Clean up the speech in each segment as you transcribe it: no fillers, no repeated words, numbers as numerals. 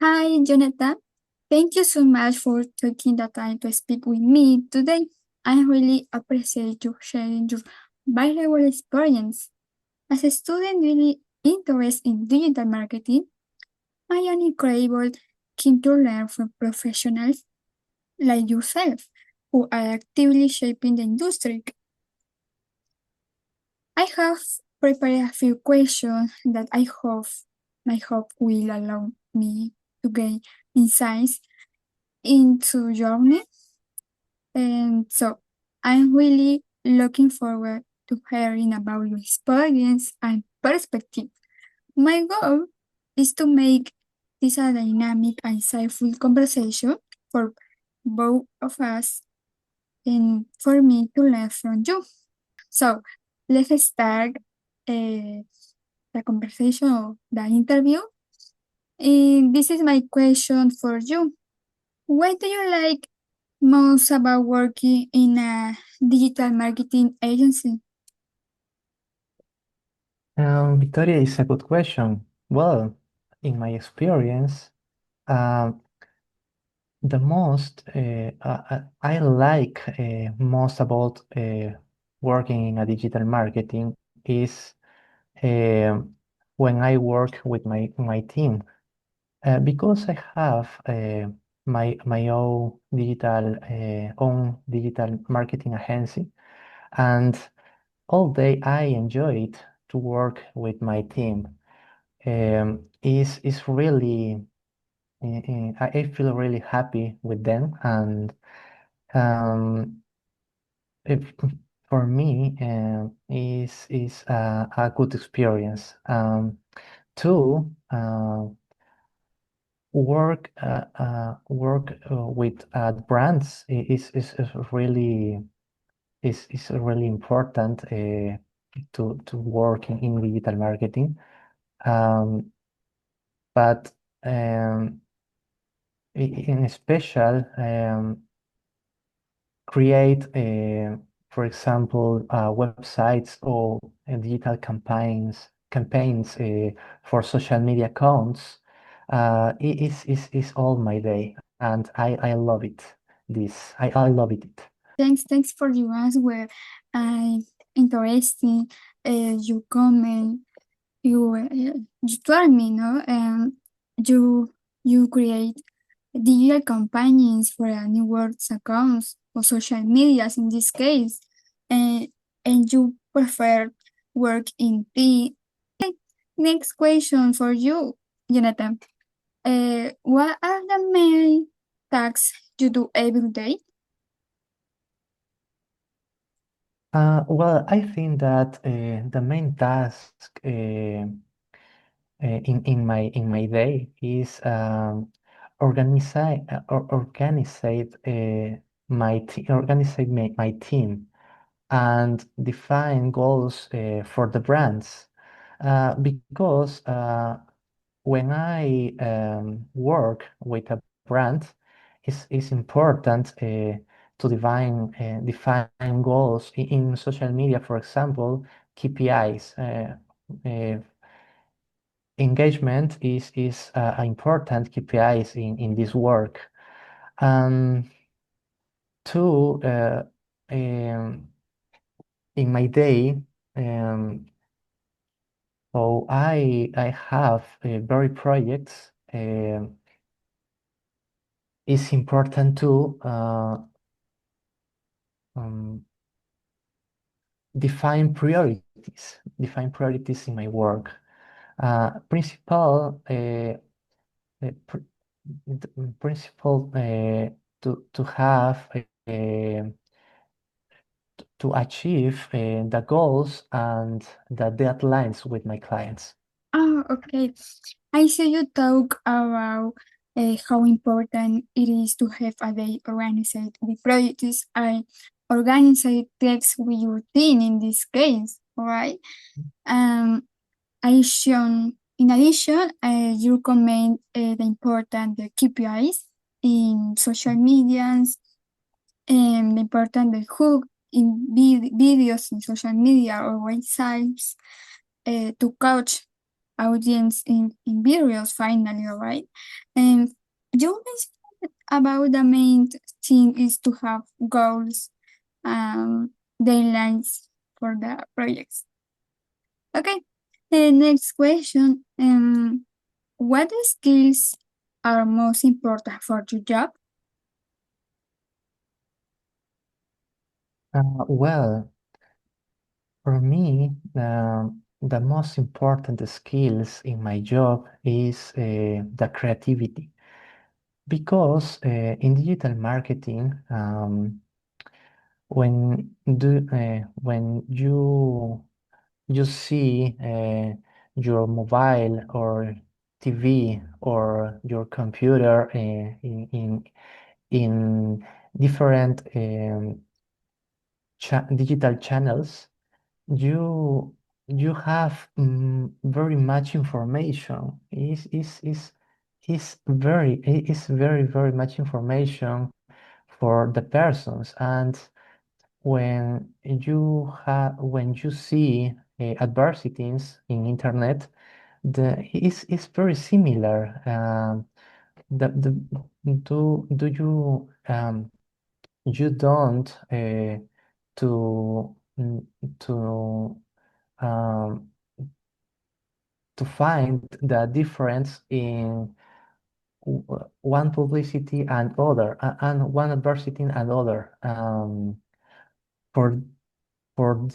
Hi, Jonathan. Thank you so much for taking the time to speak with me today. I really appreciate you sharing your valuable experience. As a student really interested in digital marketing, I am incredible keen to learn from professionals like yourself who are actively shaping the industry. I have prepared a few questions that I hope will allow me to gain insights into journey. And so I'm really looking forward to hearing about your experience and perspective. My goal is to make this a dynamic and insightful conversation for both of us and for me to learn from you. So let's start the conversation or the interview. And this is my question for you. What do you like most about working in a digital marketing agency? Victoria, is a good question. Well, in my experience, um, the most I like most about working in a digital marketing is when I work with my team, because I have my own digital marketing agency, and all day I enjoy it to work with my team. Is really I feel really happy with them, and um, if, for me is a good experience. Two, work with brands is really important to work in digital marketing. Um, but in special, create, for example, websites or digital campaigns for social media accounts. Is all my day, and I love it. I love it. Thanks for your answer. I interesting. You comment. You told me, no? You create digital campaigns for a new words accounts or social medias in this case, and you prefer work in the next question for you, Jonathan. What are the main tasks you do every day? Well, I think that the main task in my day is organize my team and define goals for the brands. Because when I work with a brand, it's important to define goals in social media. For example, KPIs. Engagement is important KPIs in this work. Um, Two, in my day, um, so I have very projects. It's important to um, define priorities in my work. Principal pr principle to have to achieve the goals and the deadlines with my clients. Oh, okay. I see you talk about how important it is to have a day organized with priorities and organized text with your team in this case, all right? Um, in addition, you comment the important the KPIs in social medias and the important the hook in videos in social media or websites to coach. audience in videos finally, right? And you mentioned about the main thing is to have goals and deadlines for the projects. Okay, the next question, what skills are most important for your job? Well, for me, the most important skills in my job is the creativity. Because in digital marketing, when you see your mobile or TV or your computer in different digital channels, you you have very much information. Is very much information for the persons. And when you see adversities in internet, the is very similar. The do you don't to mm, to um, to find the difference in one publicity and other, and one adversity and other. For for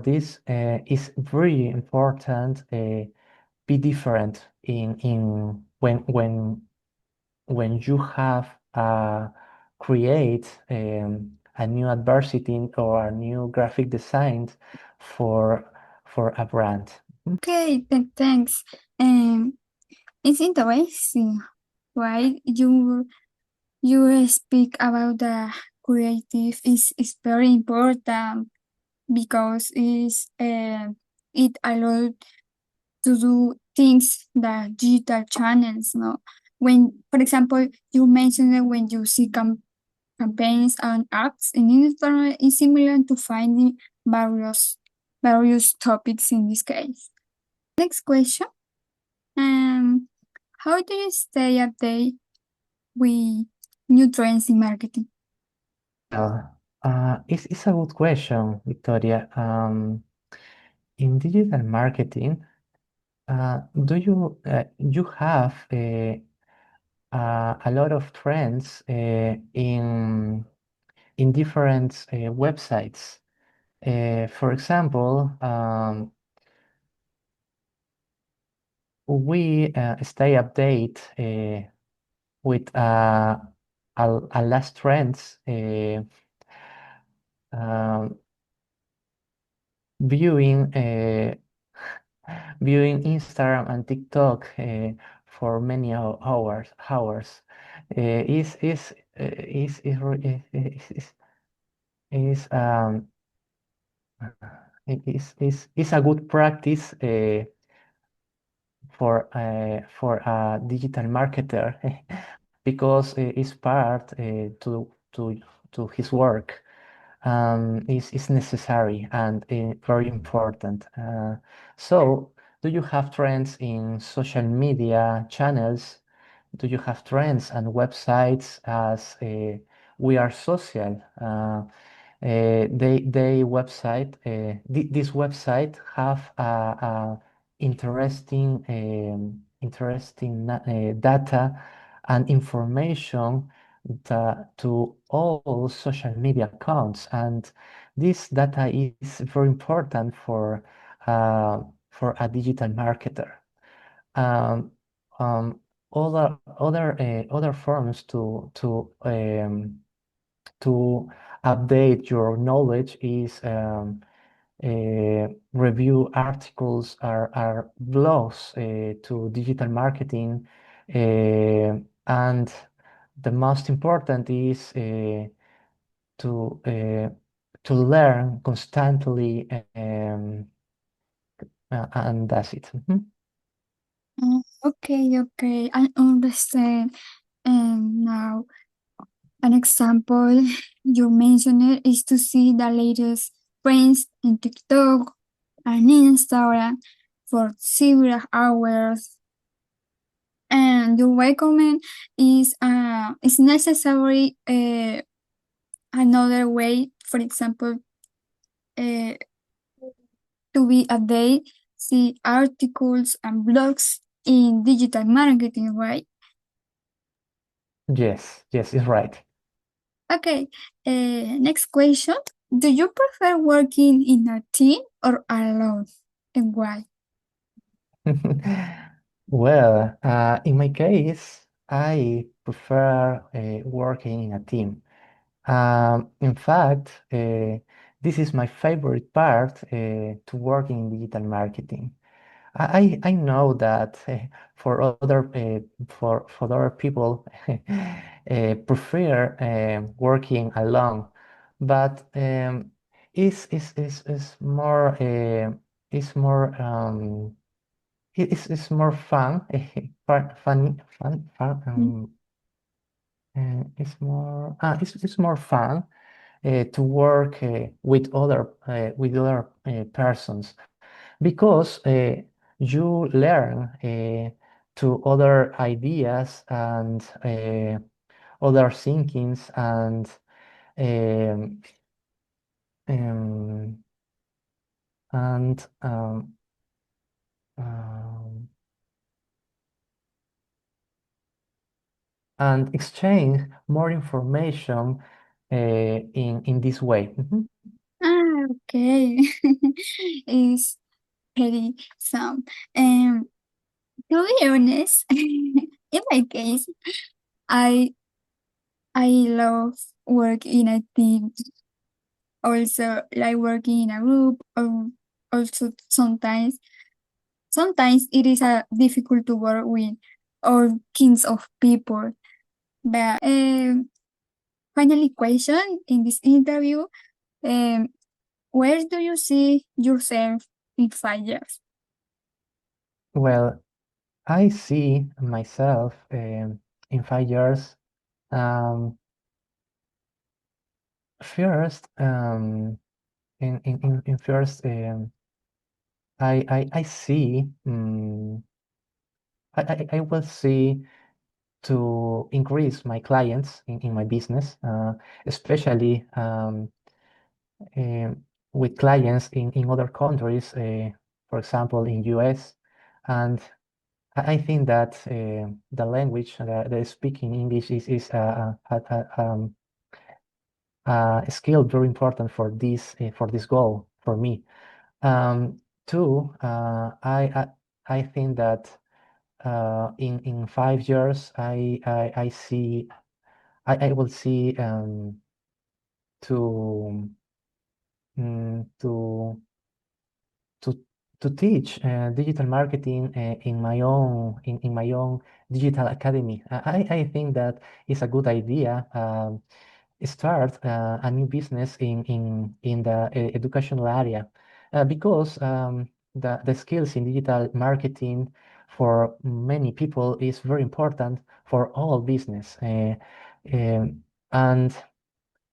this is very important. Be different in when you have create a new advertising or a new graphic design for a brand. Okay, thanks. It's interesting, right? You speak about the creative is very important because it allows to do things that digital channels, no? When, for example, you mentioned that when you see campaigns and ads in Instagram, it's similar to finding various topics in this case. Next question. Um, how do you stay updated with new trends in marketing? It's a good question, Victoria. In digital marketing, do you have a lot of trends in different websites? For example, we stay update with a last trends um, viewing viewing Instagram and TikTok for many hours is is a good practice for a digital marketer because it's part to his work. Is necessary and very important. So, do you have trends in social media channels? Do you have trends and websites as We Are Social? They website this website have a interesting data and information to all social media accounts, and this data is very important for a digital marketer. Um, um, other forms to update your knowledge is review articles are blogs to digital marketing, and the most important is to uh, to learn constantly, and that's it. Mhm. Okay, I understand. And now, an example you mentioned it is to see the latest trends in TikTok and Instagram. for several hours, and your recommend is necessary another way, for example, uh, to be a day, see articles and blogs in digital marketing, right? Yes, yes, it's right. Okay, next question. Do you prefer working in a team or alone, and why? Well, in my case, I prefer working in a team. In fact, this is my favorite part to work in digital marketing. I know that for other people prefer working alone, but is more it's more fun fun Mm. it's more fun to work with other persons because you learn to other ideas and other thinkings um, um, and um, and exchange more information in this way. Mhm. Okay. It's pretty sound. To be honest, in my case, I I love work in a team. Also, like working in a group. Or also sometimes it is difficult to work with all kinds of people. But finally, question in this interview: um, where do you see yourself in 5 years? Well, I see myself in 5 years. Um, First, in first, I see, I will see to increase my clients in my business, especially um, with clients in other countries, for example, in US. And I think that the language that is speaking English is a skill very important for this goal for me. Two, I think that in 5 years I see I will see to to to to teach digital marketing in my own digital academy. I think that is a good idea. Start a new business in the educational area because the skills in digital marketing for many people is very important for all business. And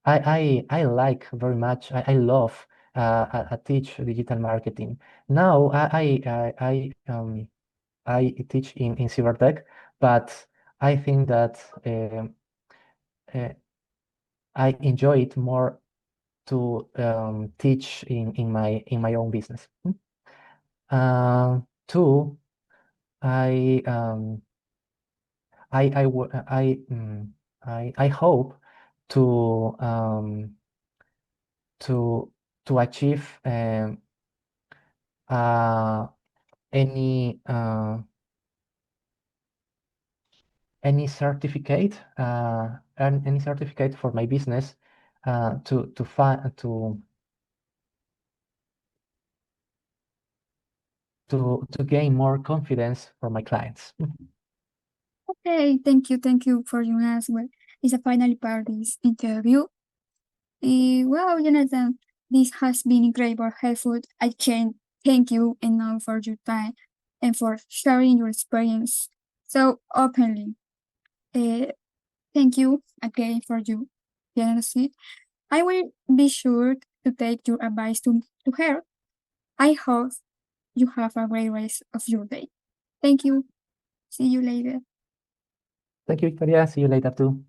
I like very much. I love I teach digital marketing. Now I teach in Cybertech, but I think that uh, I enjoy it more to teach in my own business. Two, I I wo- I hope to to to achieve uh, any uh, any certificate any certificate for my business to find to gain more confidence for my clients. Okay, thank you for your answer. It's a final part of this interview. Well, Jonathan, this has been incredible, helpful. I can't thank you enough for your time and for sharing your experience so openly. Uh, Thank you again for your generosity. I will be sure to take your advice to her. I hope you have a great rest of your day. Thank you. See you later. Thank you, Victoria. See you later too.